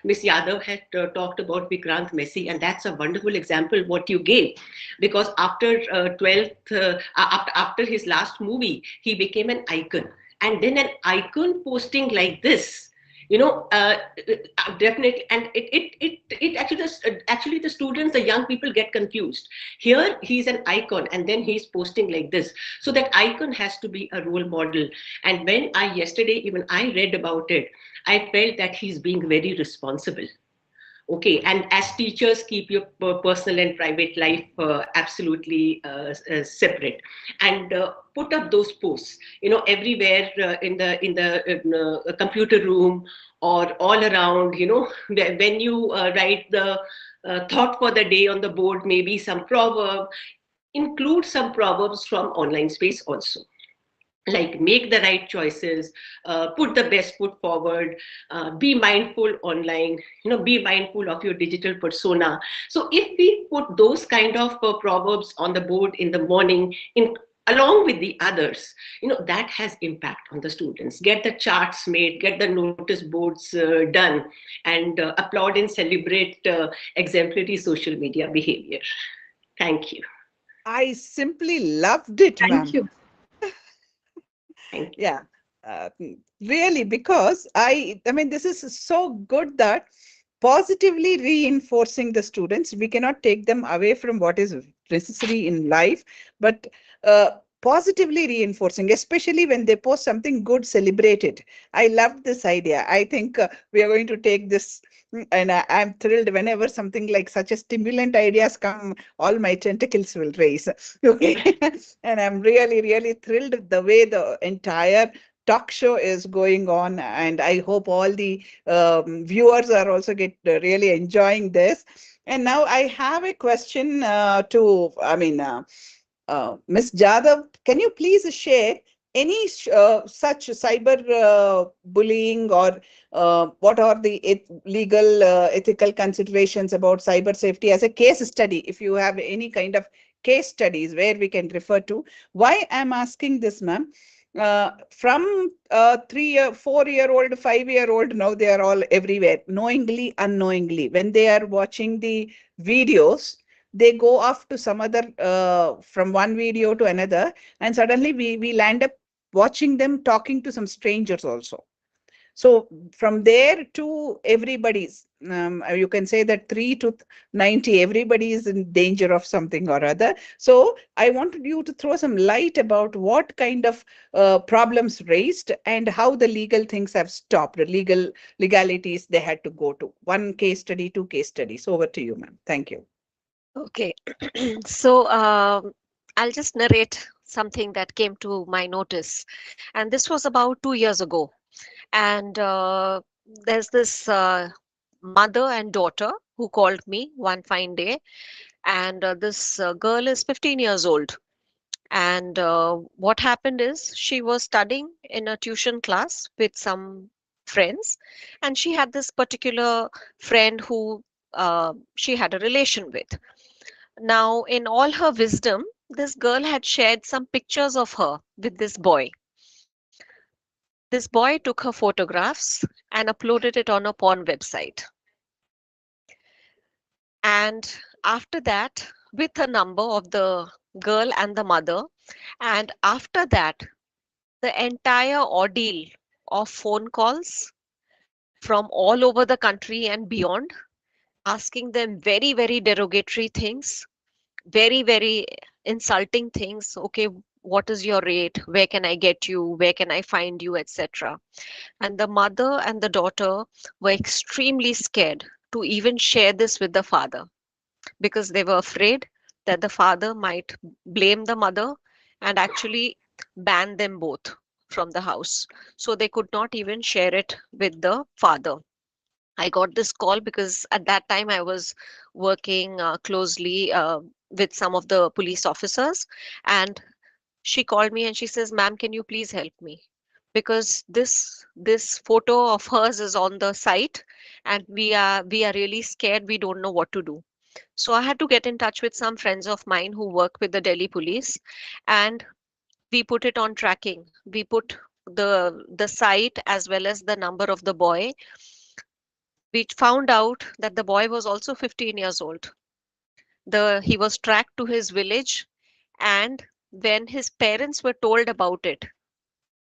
Miss Yadav had talked about Vikrant Messi, and that's a wonderful example what you gave, because after 12th, after his last movie, he became an icon, and then an icon posting like this, definitely, and it actually the students, the young people get confused. Here he's an icon, and then he's posting like this. So that icon has to be a role model. And when yesterday even I read about it, I felt that he's being very responsible. Okay, and as teachers, keep your personal and private life absolutely separate, and put up those posts, everywhere, in the computer room, or all around, when you write the thought for the day on the board, maybe some proverb, include some proverbs from online space also, like make the right choices, put the best foot forward, be mindful online, be mindful of your digital persona. So if we put those kind of proverbs on the board in the morning, along with the others, that has impact on the students. Get the charts made, get the notice boards done, and applaud and celebrate exemplary social media behavior. Thank you. I simply loved it, ma'am. Thank you. Thank you. Yeah, really, because I mean, this is so good that positively reinforcing the students. We cannot take them away from what is necessary in life, but positively reinforcing, especially when they post something good, celebrate it. I love this idea. I think we are going to take this, and I'm thrilled whenever something like such a stimulant ideas come, all my tentacles will raise. Okay, and I'm really, really thrilled the way the entire talk show is going on, and I hope all the viewers are also really enjoying this. And now I have a question Ms. Jadhav, can you please share any such cyber bullying, or what are the legal ethical considerations about cyber safety as a case study? If you have any kind of case studies where we can refer to. Why I'm asking this, ma'am? From 3-year, 4-year-old, 5-year-old, now they are all everywhere, knowingly, unknowingly. When they are watching the videos, they go off to some other, from one video to another, and suddenly we land up watching them talking to some strangers also. So from there to everybody's, you can say that 3 to 90, everybody is in danger of something or other. So I wanted you to throw some light about what kind of problems raised and how the legal things have stopped, the legalities they had to go to. One case study, 2 case studies. Over to you, ma'am. Thank you. Okay, so I'll just narrate something that came to my notice, and this was about 2 years ago. And there's this mother and daughter who called me one fine day, and this girl is 15 years old. And what happened is she was studying in a tuition class with some friends, and she had this particular friend who she had a relation with. Now, in all her wisdom, this girl had shared some pictures of her with this boy. This boy took her photographs and uploaded it on a porn website. And after that, with a number of the girl and the mother, and after that, the entire ordeal of phone calls from all over the country and beyond, asking them very, very derogatory things, very, very insulting things. Okay, what is your rate, where can I get you, where can I find you, etc. And the mother and the daughter were extremely scared to even share this with the father, because they were afraid that the father might blame the mother and actually ban them both from the house. So they could not even share it with the father. I got this call because at that time I was working closely with some of the police officers, and she called me and she says, "Ma'am, can you please help me? Because this photo of hers is on the site, and we are really scared. We don't know what to do." So I had to get in touch with some friends of mine who work with the Delhi police, and we put it on tracking. We put the site as well as the number of the boy. We found out that the boy was also 15 years old. He was tracked to his village, and when his parents were told about it,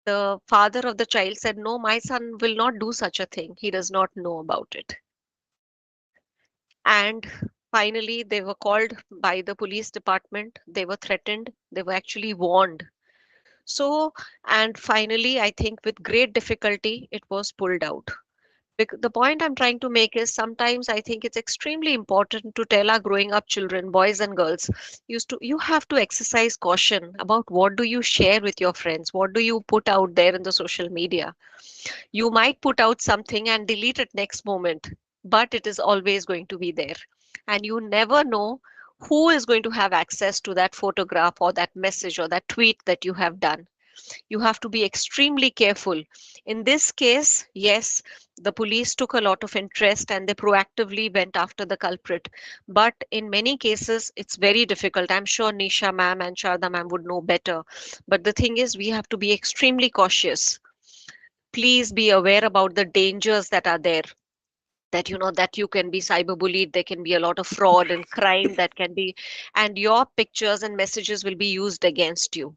the father of the child said, "No, my son will not do such a thing. He does not know about it." And finally, they were called by the police department. They were threatened. They were actually warned. So, and finally, I think with great difficulty, it was pulled out. The point I'm trying to make is sometimes I think it's extremely important to tell our growing up children, boys and girls, you have to exercise caution about what do you share with your friends, what do you put out there in the social media. You might put out something and delete it next moment, but it is always going to be there. And you never know who is going to have access to that photograph or that message or that tweet that you have done. You have to be extremely careful. In this case, yes, the police took a lot of interest and they proactively went after the culprit. But in many cases, it's very difficult. I'm sure Nisha ma'am and Sharda ma'am would know better. But the thing is, we have to be extremely cautious. Please be aware about the dangers that are there, that that you can be cyberbullied, there can be a lot of fraud and crime that can be, and your pictures and messages will be used against you.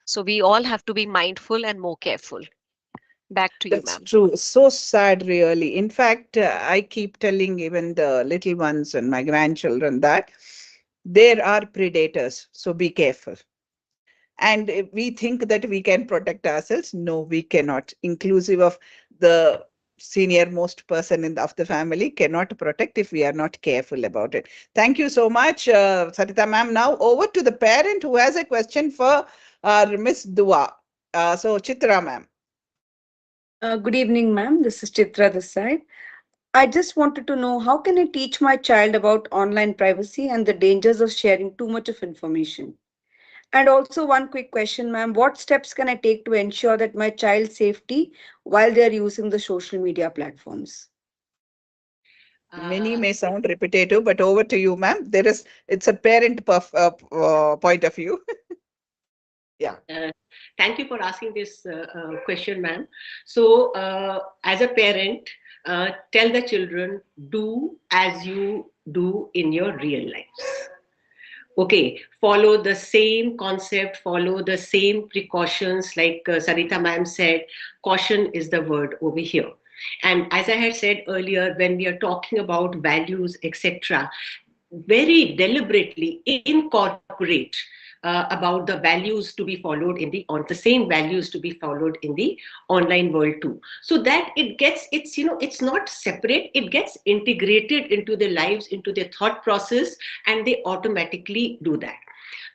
So we all have to be mindful and more careful. Back to you, That's ma'am. true. So sad, really. In fact, I keep telling even the little ones and my grandchildren that there are predators. So be careful. And if we think that we can protect ourselves, no, we cannot. Inclusive of the senior most person of the family cannot protect if we are not careful about it. Thank you so much, Sarita ma'am. Now over to the parent who has a question for Miss Dua. So Chitra ma'am. Good evening, ma'am. This is Chitra this side. I just wanted to know how can I teach my child about online privacy and the dangers of sharing too much of information? And also one quick question, ma'am. What steps can I take to ensure that my child's safety while they are using the social media platforms? Many may sound repetitive, but over to you, ma'am. It's a parent point of view. Yeah. Thank you for asking this question, ma'am. So, as a parent, tell the children, do as you do in your real lives. Okay, follow the same concept, follow the same precautions, like Sarita ma'am said, caution is the word over here. And as I had said earlier, when we are talking about values, etc., very deliberately incorporate about the values to be followed on the same values to be followed in the online world too, so that it's not separate, it gets integrated into their lives, into their thought process, and they automatically do that.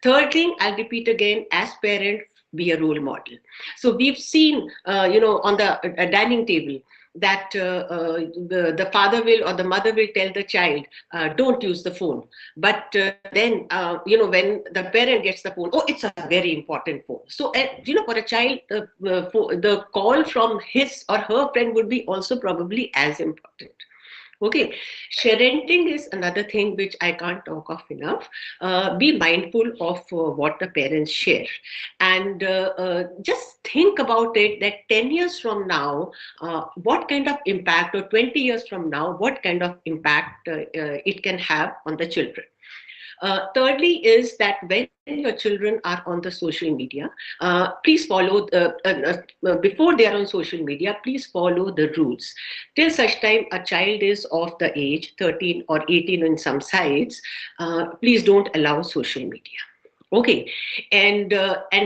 Third thing, I'll repeat again, as parent, be a role model. So we've seen on the dining table that the father will or the mother will tell the child, don't use the phone. But then, when the parent gets the phone, oh, it's a very important phone. So, for a child, the call from his or her friend would be also probably as important. Okay, sharenting is another thing which I can't talk of enough. Be mindful of what the parents share, and just think about it that 10 years from now, what kind of impact, or 20 years from now, what kind of impact it can have on the children. Thirdly is that when your children are on the social media, please follow, before they are on social media, please follow the rules. Till such time a child is of the age 13 or 18 in some sites, please don't allow social media. Okay, and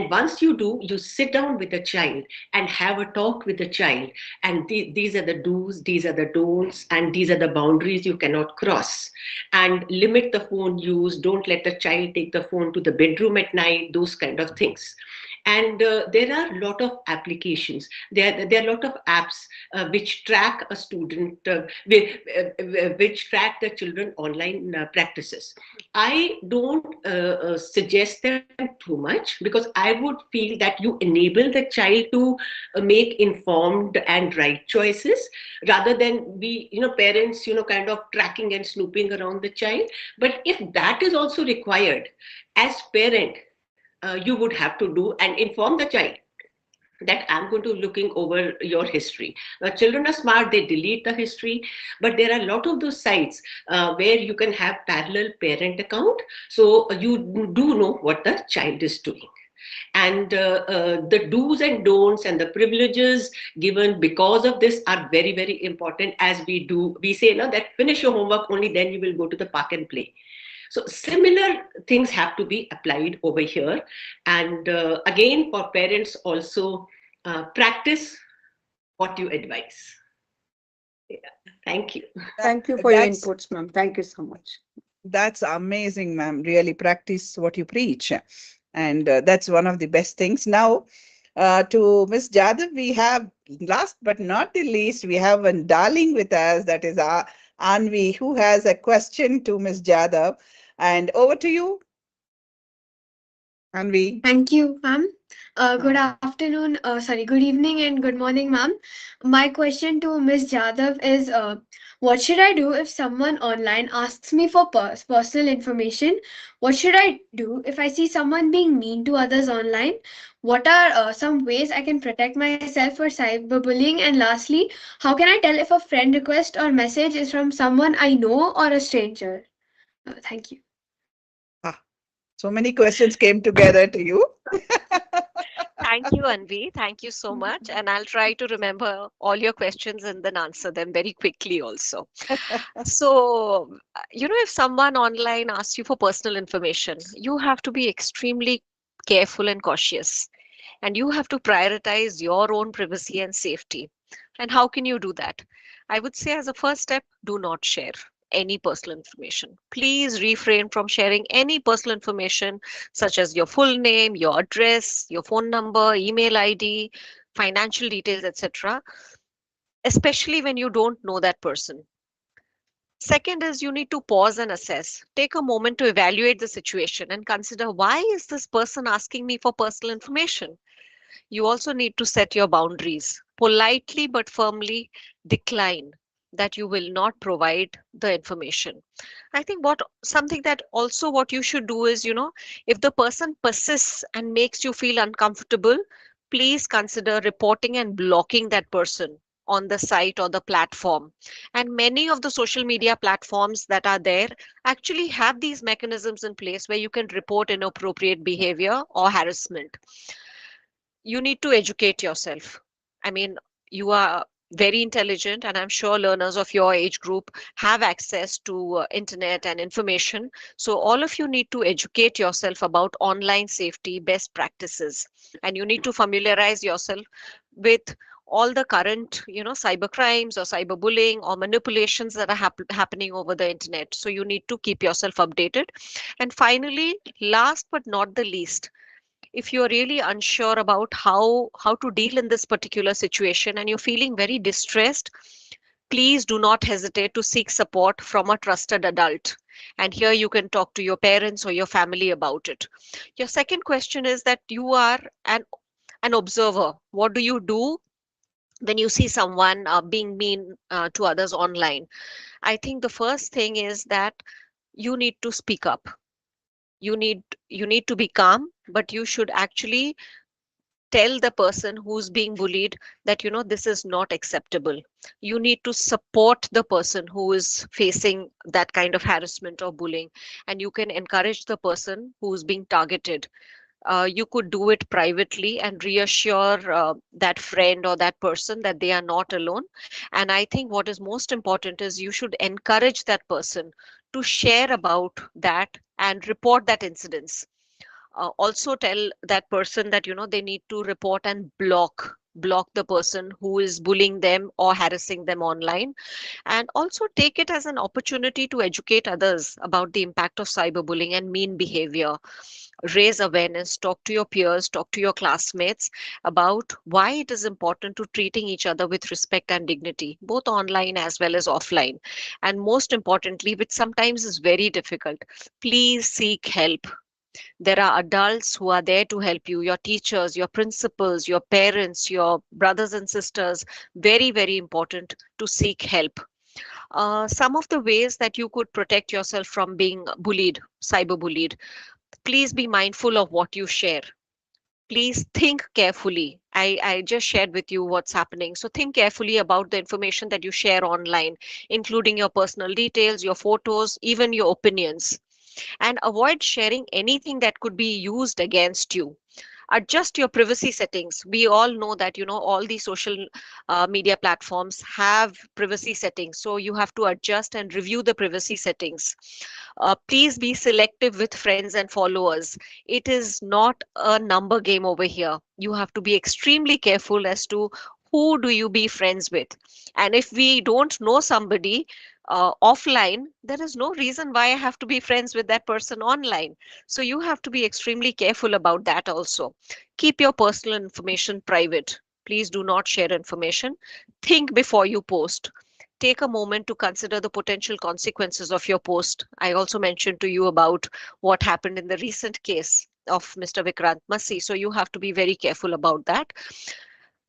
once you do, you sit down with the child and have a talk with the child, and these are the do's, these are the don'ts, and these are the boundaries you cannot cross. And limit the phone use. Don't let the child take the phone to the bedroom at night. Those kind of things. And there are a lot of applications. There are a lot of apps which track a student, which track the children online practices. I don't suggest them too much, because I would feel that you enable the child to make informed and right choices, rather than we, parents, kind of tracking and snooping around the child. But if that is also required, as parent, you would have to do and inform the child that I'm going to looking over your history. Now, children are smart, they delete the history, but there are a lot of those sites where you can have parallel parent account. So you do know what the child is doing. And the do's and don'ts and the privileges given because of this are very, very important. As we say now that finish your homework, only then you will go to the park and play. So similar things have to be applied over here. And again, for parents also, practice what you advise. Yeah. Thank you. Thank you for your That's inputs, ma'am. Thank you so much. that's amazing, ma'am. Really practice what you preach. And that's one of the best things. Now, to Miss Jadhav, we have, last but not the least, we have a darling with us, that is Anvi, who has a question to Miss Jadhav. And over to you, Anvi. Thank you, ma'am. Good afternoon, good evening and good morning, ma'am. My question to Ms. Jadhav is, what should I do if someone online asks me for personal information? What should I do if I see someone being mean to others online? What are some ways I can protect myself for cyberbullying? And lastly, how can I tell if a friend request or message is from someone I know or a stranger? Thank you. So many questions came together to you. Thank you, Anvi. Thank you so much. And I'll try to remember all your questions and then answer them very quickly also. So, if someone online asks you for personal information, you have to be extremely careful and cautious. And you have to prioritize your own privacy and safety. And how can you do that? I would say, as a first step, do not share any personal information. Please refrain from sharing any personal information such as your full name, your address, your phone number, email ID, financial details, etc., especially when you don't know that person. Second is, you need to pause and assess. Take a moment to evaluate the situation and consider, why is this person asking me for personal information? You also need to set your boundaries. Politely but firmly decline that you will not provide the information. I think something that also what you should do is, if the person persists and makes you feel uncomfortable, please consider reporting and blocking that person on the site or the platform. And many of the social media platforms that are there actually have these mechanisms in place where you can report inappropriate behavior or harassment. You need to educate yourself. I mean, you are very intelligent, and I'm sure learners of your age group have access to internet and information. So all of you need to educate yourself about online safety best practices, and you need to familiarize yourself with all the current cyber crimes or cyberbullying or manipulations that are happening over the internet. So you need to keep yourself updated. And finally, last but not the least, if you're really unsure about how to deal in this particular situation and you're feeling very distressed, please do not hesitate to seek support from a trusted adult. And here you can talk to your parents or your family about it. Your second question is that you are an observer. What do you do when you see someone being mean to others online? I think the first thing is that you need to speak up. You need to be calm, but you should actually tell the person who's being bullied that this is not acceptable. You need to support the person who is facing that kind of harassment or bullying, and you can encourage the person who's being targeted. You could do it privately and reassure that friend or that person that they are not alone. And I think what is most important is you should encourage that person to share about that and report that incidents. Also tell that person that they need to report and block the person who is bullying them or harassing them online, and also take it as an opportunity to educate others about the impact of cyberbullying and mean behavior. Raise awareness, talk to your peers, talk to your classmates about why it is important to treating each other with respect and dignity, both online as well as offline. And most importantly, which sometimes is very difficult, please seek help. There are adults who are there to help you, your teachers, your principals, your parents, your brothers and sisters. Very, very important to seek help. Some of the ways that you could protect yourself from being bullied, cyberbullied: please be mindful of what you share. Please think carefully. I just shared with you what's happening. So think carefully about the information that you share online, including your personal details, your photos, even your opinions. And avoid sharing anything that could be used against you. Adjust your privacy settings. We all know that all these social media platforms have privacy settings, so you have to adjust and review the privacy settings. Please be selective with friends and followers. It is not a number game over here. You have to be extremely careful as to who do you be friends with. And if we don't know somebody offline, there is no reason why I have to be friends with that person online. So you have to be extremely careful about that also. Keep your personal information private. Please do not share information. Think before you post. Take a moment to consider the potential consequences of your post. I also mentioned to you about what happened in the recent case of Mr. Vikrant Massey. So you have to be very careful about that.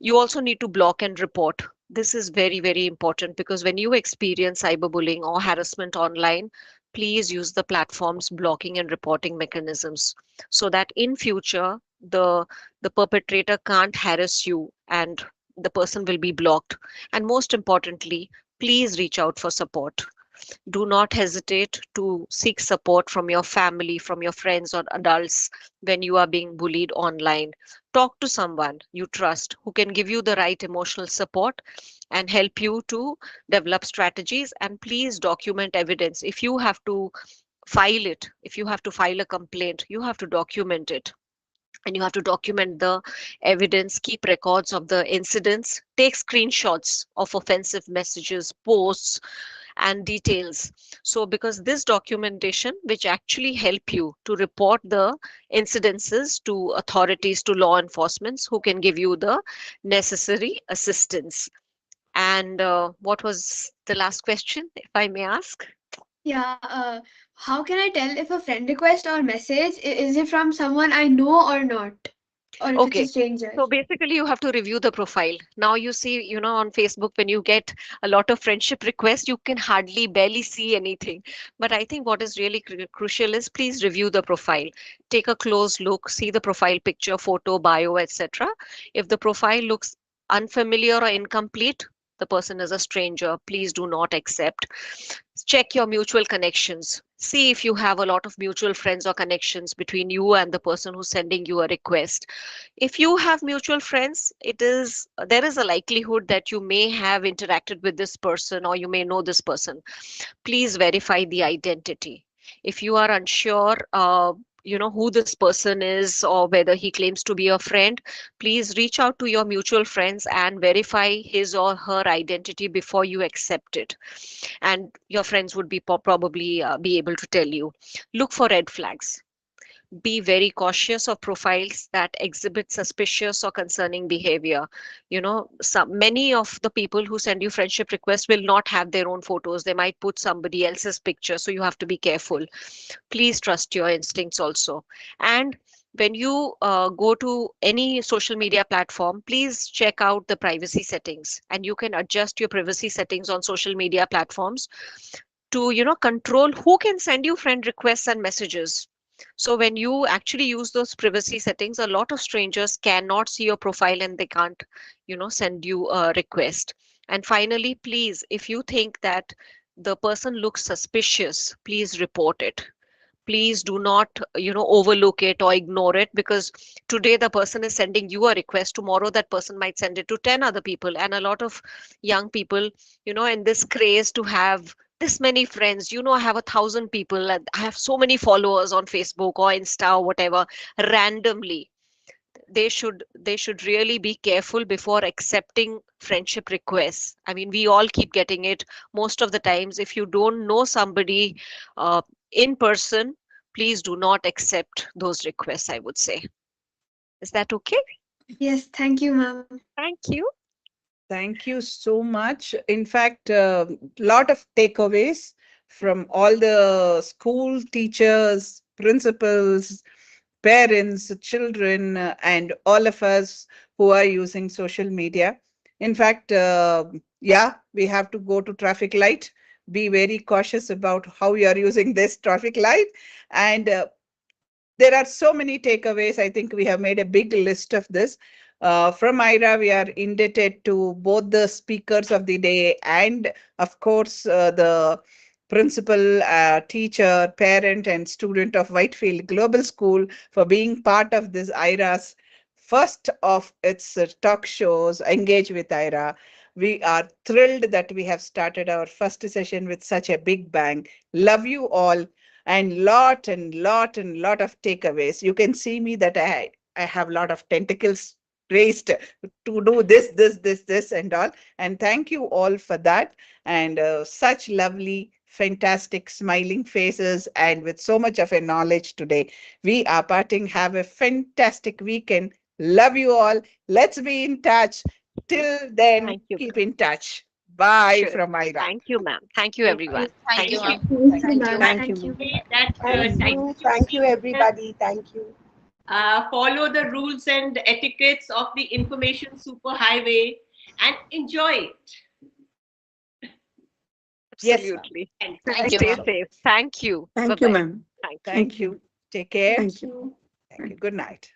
You also need to block and report. This is very, very important, because when you experience cyberbullying or harassment online, please use the platform's blocking and reporting mechanisms, so that in future the perpetrator can't harass you and the person will be blocked. And most importantly, please reach out for support. Do not hesitate to seek support from your family, from your friends or adults when you are being bullied online. Talk to someone you trust who can give you the right emotional support and help you to develop strategies. And please document evidence. If you have to if you have to file a complaint, you have to document it. And you have to document the evidence, keep records of the incidents, take screenshots of offensive messages, posts, and details. So because this documentation which actually help you to report the incidences to authorities, to law enforcement, who can give you the necessary assistance. And what was the last question, if I may ask? Yeah, how can I tell if a friend request or message is it from someone I know or not? Or if it's a Okay. stranger? So basically, you have to review the profile. Now you see, on Facebook, when you get a lot of friendship requests, you can hardly barely see anything. But I think what is really crucial is, please review the profile. Take a close look, see the profile picture, photo, bio, etc. If the profile looks unfamiliar or incomplete, the person is a stranger. Please do not accept. Check your mutual connections. See if you have a lot of mutual friends or connections between you and the person who's sending you a request. If you have mutual friends, there is a likelihood that you may have interacted with this person or you may know this person. Please verify the identity. If you are unsure who this person is or whether he claims to be a friend, please reach out to your mutual friends and verify his or her identity before you accept it. And your friends would be probably be able to tell you. Look for red flags. Be very cautious of profiles that exhibit suspicious or concerning behavior. Many of the people who send you friendship requests will not have their own photos. They might put somebody else's picture, so you have to be careful. Please trust your instincts also. And when you go to any social media platform, please check out the privacy settings, and you can adjust your privacy settings on social media platforms to control who can send you friend requests and messages. So when you actually use those privacy settings, a lot of strangers cannot see your profile and they can't send you a request. And finally, please, if you think that the person looks suspicious, please report it. Please do not overlook it or ignore it, because today the person is sending you a request, tomorrow that person might send it to 10 other people. And a lot of young people in this craze to have this many friends, I have 1,000 people, and I have so many followers on Facebook or Insta or whatever, randomly. They should really be careful before accepting friendship requests. I mean, we all keep getting it most of the times. If you don't know somebody uh, in person, please do not accept those requests, I would say. Is that okay? Yes, thank you, ma'am. Thank you. Thank you so much. In fact, a lot of takeaways from all the school teachers, principals, parents, children, and all of us who are using social media. In fact, yeah, we have to go to traffic light. Be very cautious about how you are using this traffic light. And there are so many takeaways. I think we have made a big list of this. From Aira, we are indebted to both the speakers of the day and, of course, the principal, teacher, parent, and student of Whitefield Global School for being part of this Aira's first of its talk shows, Engage with Aira. We are thrilled that we have started our first session with such a big bang. Love you all, and lot of takeaways. You can see me that I have lot of tentacles raised to do this and all. And thank you all for that. And such lovely, fantastic, smiling faces, and with so much of a knowledge today. We are parting. Have a fantastic weekend. Love you all. Let's be in touch. Till then, Thank you. keep in touch. Bye Sure. from Myra. Thank you, ma'am. Thank you, everyone. Thank you, ma'am. Thank you, Thank you, ma'am. ma'am. Thank you, Thank you. ma'am. That Thank you, everybody. Thank you. follow the rules and etiquettes of the information superhighway and enjoy it. Yes, ma'am. Absolutely. And Thank you, Stay ma'am. safe. Thank you. Thank you, Bye-bye. ma'am. Thank you. Thank you. Take care. Thank you. Thank you. Good night.